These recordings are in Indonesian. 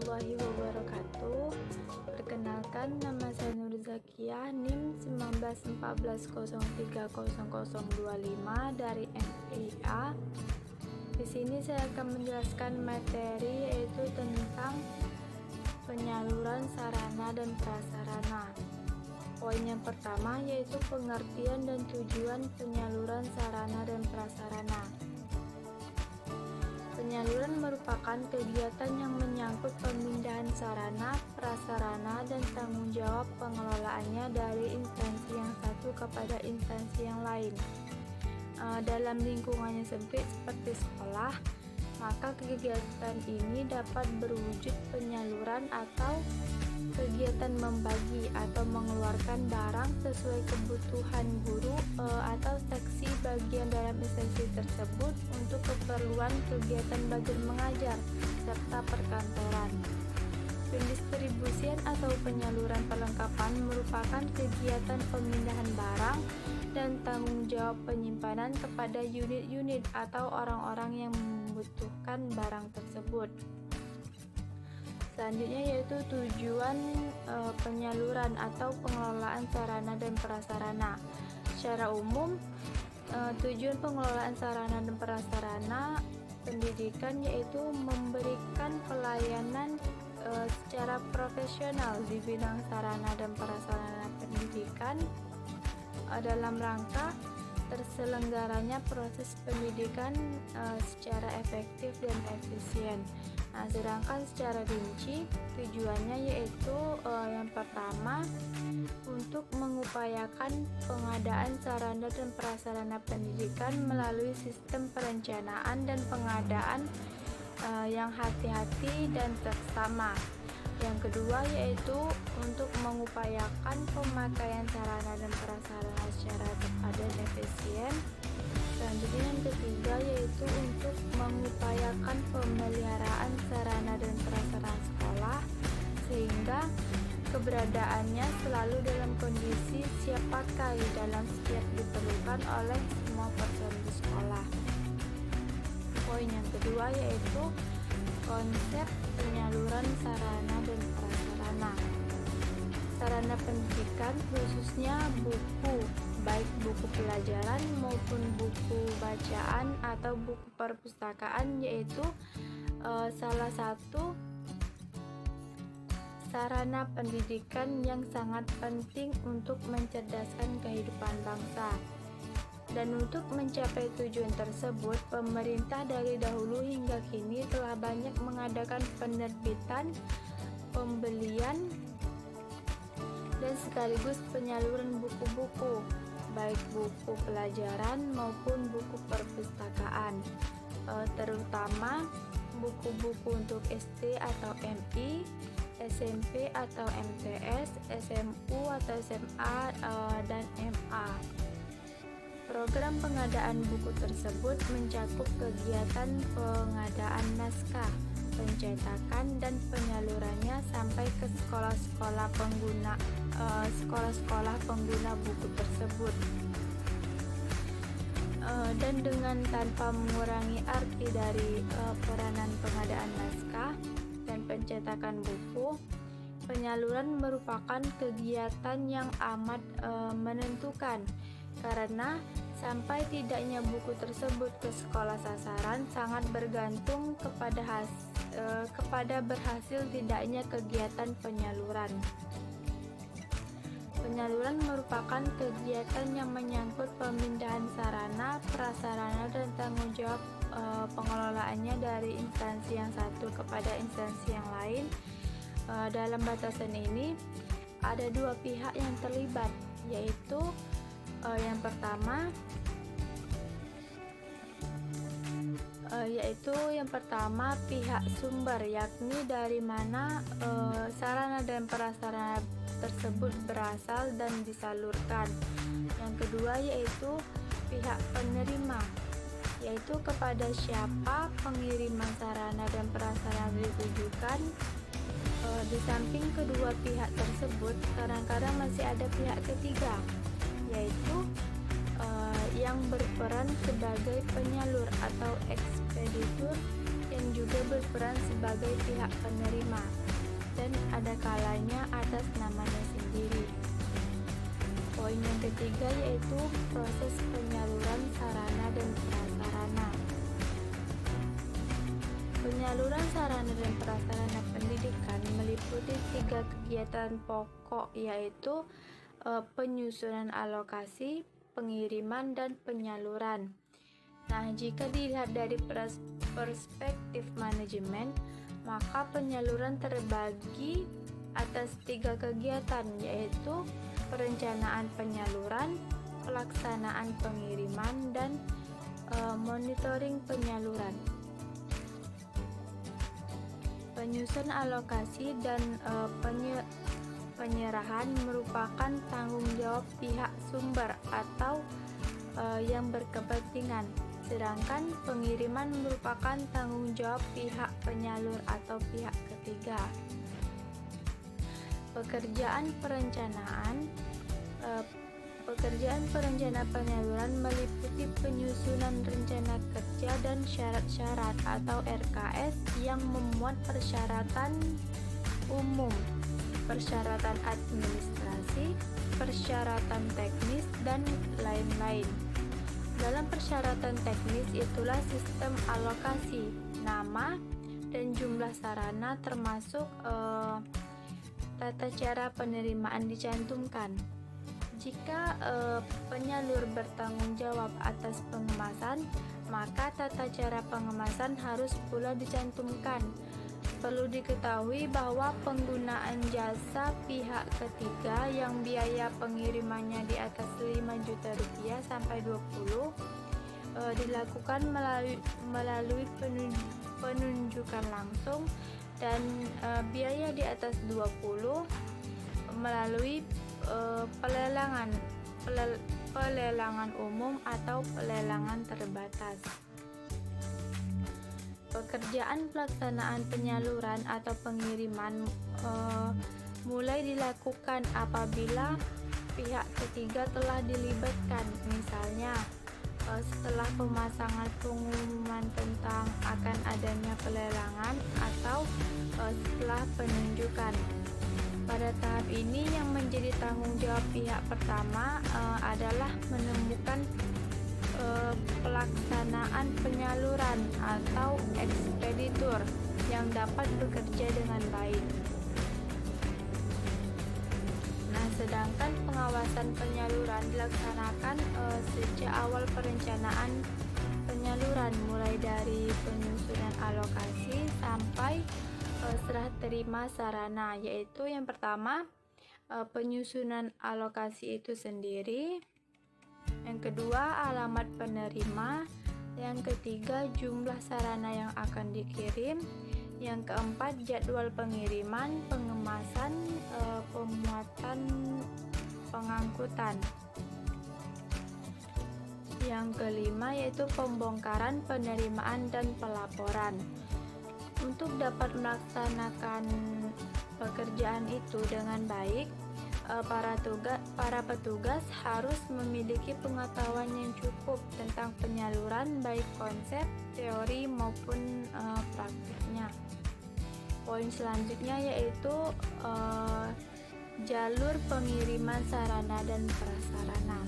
warahmatullahi wabarakatuh. Perkenalkan, nama saya Nur Zakiah, NIM 1914030025 dari MIA. Di sini saya akan menjelaskan materi yaitu tentang penyaluran sarana dan prasarana. Poin yang pertama yaitu pengertian dan tujuan penyaluran sarana dan prasarana. Penyaluran merupakan kegiatan yang menyangkut pemindahan sarana, prasarana, dan tanggung jawab pengelolaannya dari instansi yang satu kepada instansi yang lain. Dalam lingkungan yang sempit seperti sekolah, maka kegiatan ini dapat berwujud penyaluran atau kegiatan membagi atau mengeluarkan barang sesuai kebutuhan guru atau seksi bagian dalam instansi tersebut untuk keperluan kegiatan belajar mengajar serta perkantoran. Pendistribusian atau penyaluran perlengkapan merupakan kegiatan pemindahan barang dan tanggung jawab penyimpanan kepada unit-unit atau orang-orang yang membutuhkan barang tersebut. Selanjutnya yaitu tujuan penyaluran atau pengelolaan sarana dan prasarana. Secara umum, tujuan pengelolaan sarana dan prasarana pendidikan yaitu memberikan pelayanan secara profesional di bidang sarana dan prasarana pendidikan dalam rangka terselenggaranya proses pendidikan secara efektif dan efisien. Nah, sedangkan secara rinci tujuannya yaitu yang pertama untuk mengupayakan pengadaan sarana dan prasarana pendidikan melalui sistem perencanaan dan pengadaan yang hati-hati dan seksama. Yang kedua yaitu untuk mengupayakan pemakaian sarana dan prasarana secara tepat dan efisien. Selanjutnya yang ketiga yaitu untuk mengupayakan pemeliharaan sarana dan prasarana sekolah sehingga keberadaannya selalu dalam kondisi siap pakai dalam setiap diperlukan oleh semua personil di sekolah. Poin yang kedua yaitu konsep penyaluran sarana dan prasarana. Sarana pendidikan khususnya buku, baik buku pelajaran maupun buku bacaan atau buku perpustakaan yaitu salah satu sarana pendidikan yang sangat penting untuk mencerdaskan kehidupan bangsa. Dan untuk mencapai tujuan tersebut, pemerintah dari dahulu hingga kini telah banyak mengadakan penerbitan, pembelian, dan sekaligus penyaluran buku-buku, baik buku pelajaran maupun buku perpustakaan, terutama buku-buku untuk SD atau MI, SMP atau MTS, SMU atau SMA, dan MA. Program pengadaan buku tersebut mencakup kegiatan pengadaan naskah, pencetakan dan penyalurannya sampai ke sekolah-sekolah pengguna buku tersebut. Dan dengan tanpa mengurangi arti dari peranan pengadaan naskah dan pencetakan buku, penyaluran merupakan kegiatan yang amat menentukan karena sampai tidaknya buku tersebut ke sekolah sasaran sangat bergantung kepada berhasil tidaknya kegiatan penyaluran. Penyaluran merupakan kegiatan yang menyangkut pemindahan sarana, prasarana dan tanggung jawab pengelolaannya dari instansi yang satu kepada instansi yang lain. Dalam batasan ini ada dua pihak yang terlibat, yaitu yang pertama pihak sumber, yakni dari mana sarana dan prasarana tersebut berasal dan disalurkan. Yang kedua yaitu pihak penerima, yaitu kepada siapa pengiriman sarana dan prasarana ditujukan. Di samping kedua pihak tersebut, kadang-kadang masih ada pihak ketiga, yaitu yang berperan sebagai penyalur atau ekspeditur yang juga berperan sebagai pihak penerima, dan ada kalanya atas namanya sendiri. Poin yang ketiga yaitu proses penyaluran sarana dan prasarana. Penyaluran sarana dan prasarana pendidikan meliputi 3 kegiatan pokok, yaitu penyusunan alokasi, pengiriman, dan penyaluran. Nah, jika dilihat dari perspektif manajemen, maka penyaluran terbagi atas 3 kegiatan, yaitu perencanaan penyaluran, pelaksanaan pengiriman, dan monitoring penyaluran. Penyusunan alokasi dan penyerahan merupakan tanggung jawab pihak sumber atau yang berkepentingan, sedangkan pengiriman merupakan tanggung jawab pihak penyalur atau pihak ketiga. Pekerjaan perencana penyaluran meliputi penyusunan rencana kerja dan syarat-syarat atau RKS yang memuat persyaratan umum, persyaratan administrasi, persyaratan teknis, dan lain-lain. Dalam persyaratan teknis itulah sistem alokasi, nama, dan jumlah sarana termasuk tata cara penerimaan dicantumkan. Jika penyalur bertanggung jawab atas pengemasan, maka tata cara pengemasan harus pula dicantumkan. Perlu diketahui bahwa penggunaan jasa pihak ketiga yang biaya pengirimannya di atas 5 juta rupiah sampai 20 dilakukan melalui penunjukan langsung, dan biaya di atas 20 melalui pelelangan umum atau pelelangan terbatas. Pekerjaan pelaksanaan penyaluran atau pengiriman mulai dilakukan apabila pihak ketiga telah dilibatkan, misalnya setelah pemasangan pengumuman tentang akan adanya pelelangan atau setelah penunjukan. Pada tahap ini yang menjadi tanggung jawab pihak pertama adalah menemukan pelaksanaan penyaluran atau ekspeditur yang dapat bekerja dengan baik. Nah, sedangkan pengawasan penyaluran dilaksanakan sejak awal perencanaan penyaluran, mulai dari penyusunan alokasi sampai serah terima sarana, yaitu yang pertama penyusunan alokasi itu sendiri, yang kedua alamat penerima, yang ketiga jumlah sarana yang akan dikirim, yang keempat jadwal pengiriman, pengemasan, pemuatan, pengangkutan, yang kelima yaitu pembongkaran, penerimaan, dan pelaporan. Untuk dapat melaksanakan pekerjaan itu dengan baik, para petugas harus memiliki pengetahuan yang cukup tentang penyaluran, baik konsep, teori maupun praktiknya. Poin selanjutnya yaitu jalur pengiriman sarana dan prasarana.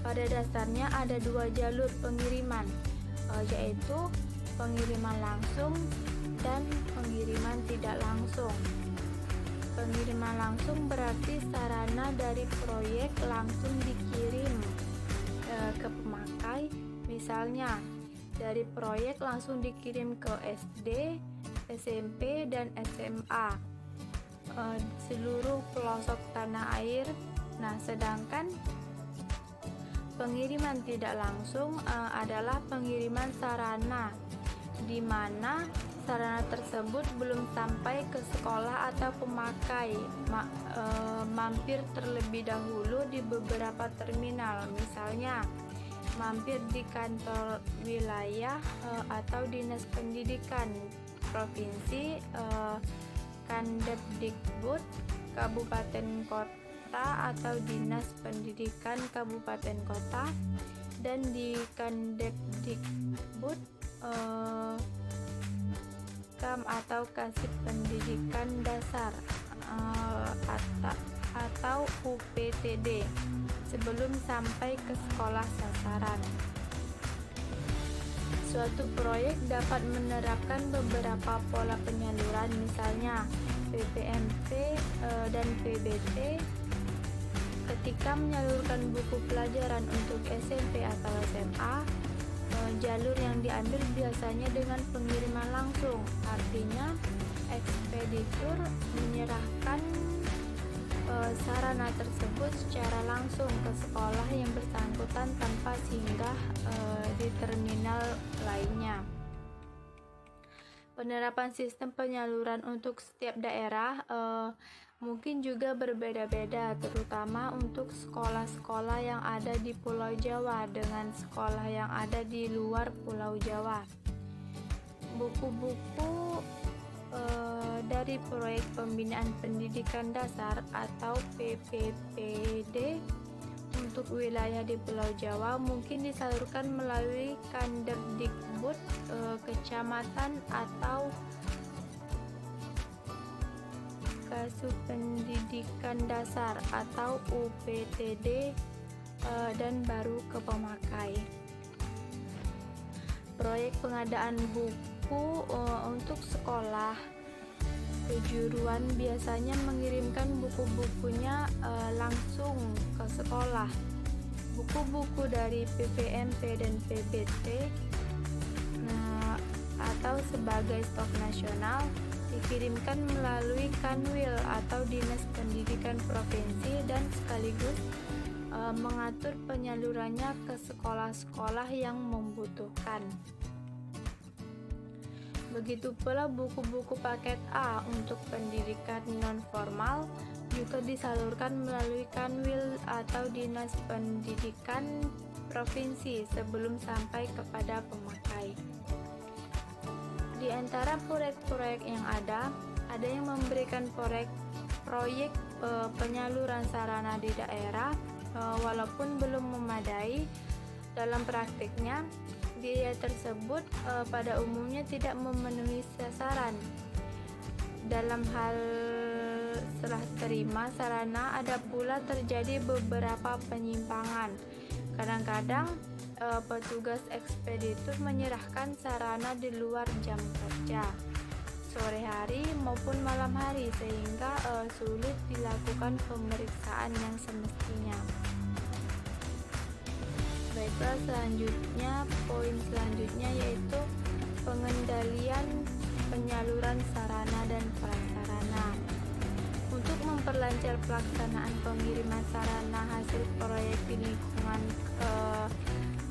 Pada dasarnya ada 2 jalur pengiriman, yaitu pengiriman langsung dan pengiriman tidak langsung. Pengiriman langsung berarti sarana dari proyek langsung dikirim ke pemakai. Misalnya, dari proyek langsung dikirim ke SD, SMP, dan SMA seluruh pelosok tanah air. Nah, sedangkan pengiriman tidak langsung adalah pengiriman sarana, di mana sarana tersebut belum sampai ke sekolah atau pemakai, mampir terlebih dahulu di beberapa terminal, misalnya mampir di kantor wilayah atau dinas pendidikan provinsi, Kandepdikbud kabupaten kota atau dinas pendidikan kabupaten kota, dan di Kandepdikbud eh, KAM atau Kasih Pendidikan Dasar atau UPTD sebelum sampai ke sekolah sasaran. Suatu proyek dapat menerapkan beberapa pola penyaluran, misalnya PPMP dan PBT. Ketika menyalurkan buku pelajaran untuk SMP atau SMA, jalur yang diambil biasanya dengan pengiriman langsung, artinya ekspeditur menyerahkan sarana tersebut secara langsung ke sekolah yang bersangkutan tanpa singgah di terminal lainnya. Penerapan sistem penyaluran untuk setiap daerah mungkin juga berbeda-beda, terutama untuk sekolah-sekolah yang ada di Pulau Jawa dengan sekolah yang ada di luar Pulau Jawa. Buku-buku dari Proyek Pembinaan Pendidikan Dasar atau PPPD untuk wilayah di Pulau Jawa mungkin disalurkan melalui Kanderdikbud kecamatan atau Kasih Pendidikan Dasar atau UPTD dan baru ke pemakai. Proyek pengadaan buku untuk sekolah kejuruan biasanya mengirimkan buku-bukunya langsung ke sekolah. Buku-buku dari PPMP dan PBT atau sebagai stok nasional dikirimkan melalui Kanwil atau Dinas Pendidikan Provinsi dan sekaligus mengatur penyalurannya ke sekolah-sekolah yang membutuhkan. Begitu pula buku-buku paket A untuk pendidikan non-formal juga disalurkan melalui Kanwil atau Dinas Pendidikan Provinsi sebelum sampai kepada pemakai. Di antara proyek-proyek yang ada yang memberikan proyek penyaluran sarana di daerah walaupun belum memadai. Dalam praktiknya biaya tersebut pada umumnya tidak memenuhi sasaran. Dalam hal serah terima sarana ada pula terjadi beberapa penyimpangan. Kadang-kadang petugas ekspeditur menyerahkan sarana di luar jam kerja, sore hari maupun malam hari, sehingga sulit dilakukan pemeriksaan yang semestinya. Baiklah, poin selanjutnya yaitu pengendalian penyaluran sarana dan prasarana. Untuk memperlancar pelaksanaan pengiriman sarana hasil proyek di lingkungan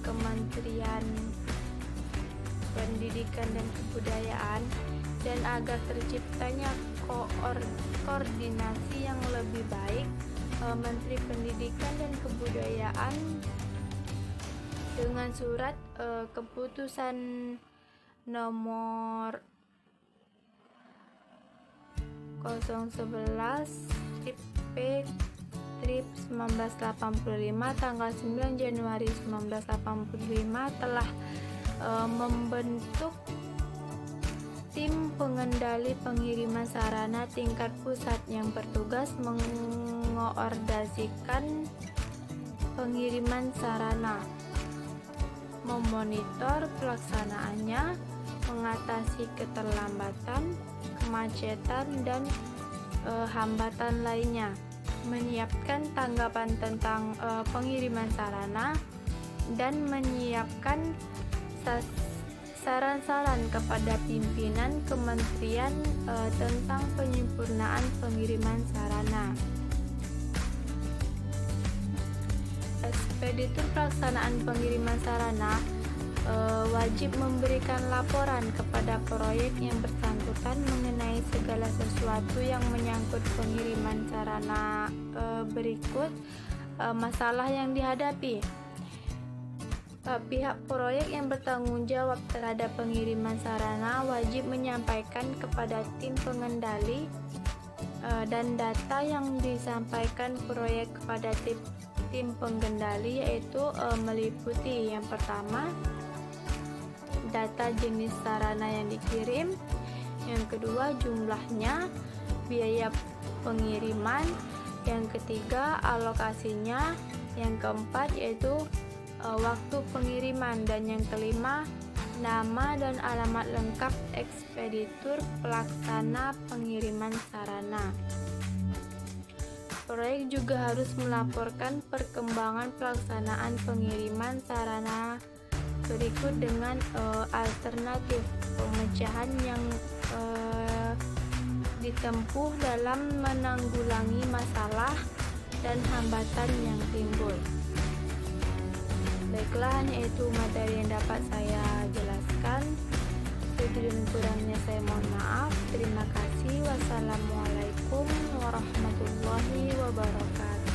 Kementerian Pendidikan dan Kebudayaan dan agar terciptanya koordinasi yang lebih baik, Menteri Pendidikan dan Kebudayaan dengan surat keputusan nomor 011 Strip 1985 tanggal 9 Januari 1985 telah membentuk tim pengendali pengiriman sarana tingkat pusat yang bertugas mengoordinasikan pengiriman sarana, memonitor pelaksanaannya, mengatasi keterlambatan, kemacetan, dan hambatan lainnya, menyiapkan tanggapan tentang pengiriman sarana, dan menyiapkan saran-saran kepada pimpinan kementerian tentang penyempurnaan pengiriman sarana. Ekspeditur pelaksanaan pengiriman sarana wajib memberikan laporan kepada proyek yang bersangkutan mengenai segala sesuatu yang menyangkut pengiriman sarana berikut masalah yang dihadapi. Pihak proyek yang bertanggung jawab terhadap pengiriman sarana wajib menyampaikan kepada tim pengendali dan data yang disampaikan proyek kepada tim pengendali yaitu meliputi yang pertama data jenis sarana yang dikirim. Yang kedua, jumlahnya, biaya pengiriman. Yang ketiga, alokasinya. Yang keempat yaitu waktu pengiriman. Dan yang kelima, nama dan alamat lengkap ekspeditur pelaksana pengiriman sarana. Proyek juga harus melaporkan perkembangan pelaksanaan pengiriman sarana berikut dengan alternatif pemecahan yang ditempuh dalam menanggulangi masalah dan hambatan yang timbul. Baiklah, itu materi yang dapat saya jelaskan. Lebih dan kurangnya saya mohon maaf. Terima kasih. Wassalamualaikum warahmatullahi wabarakatuh.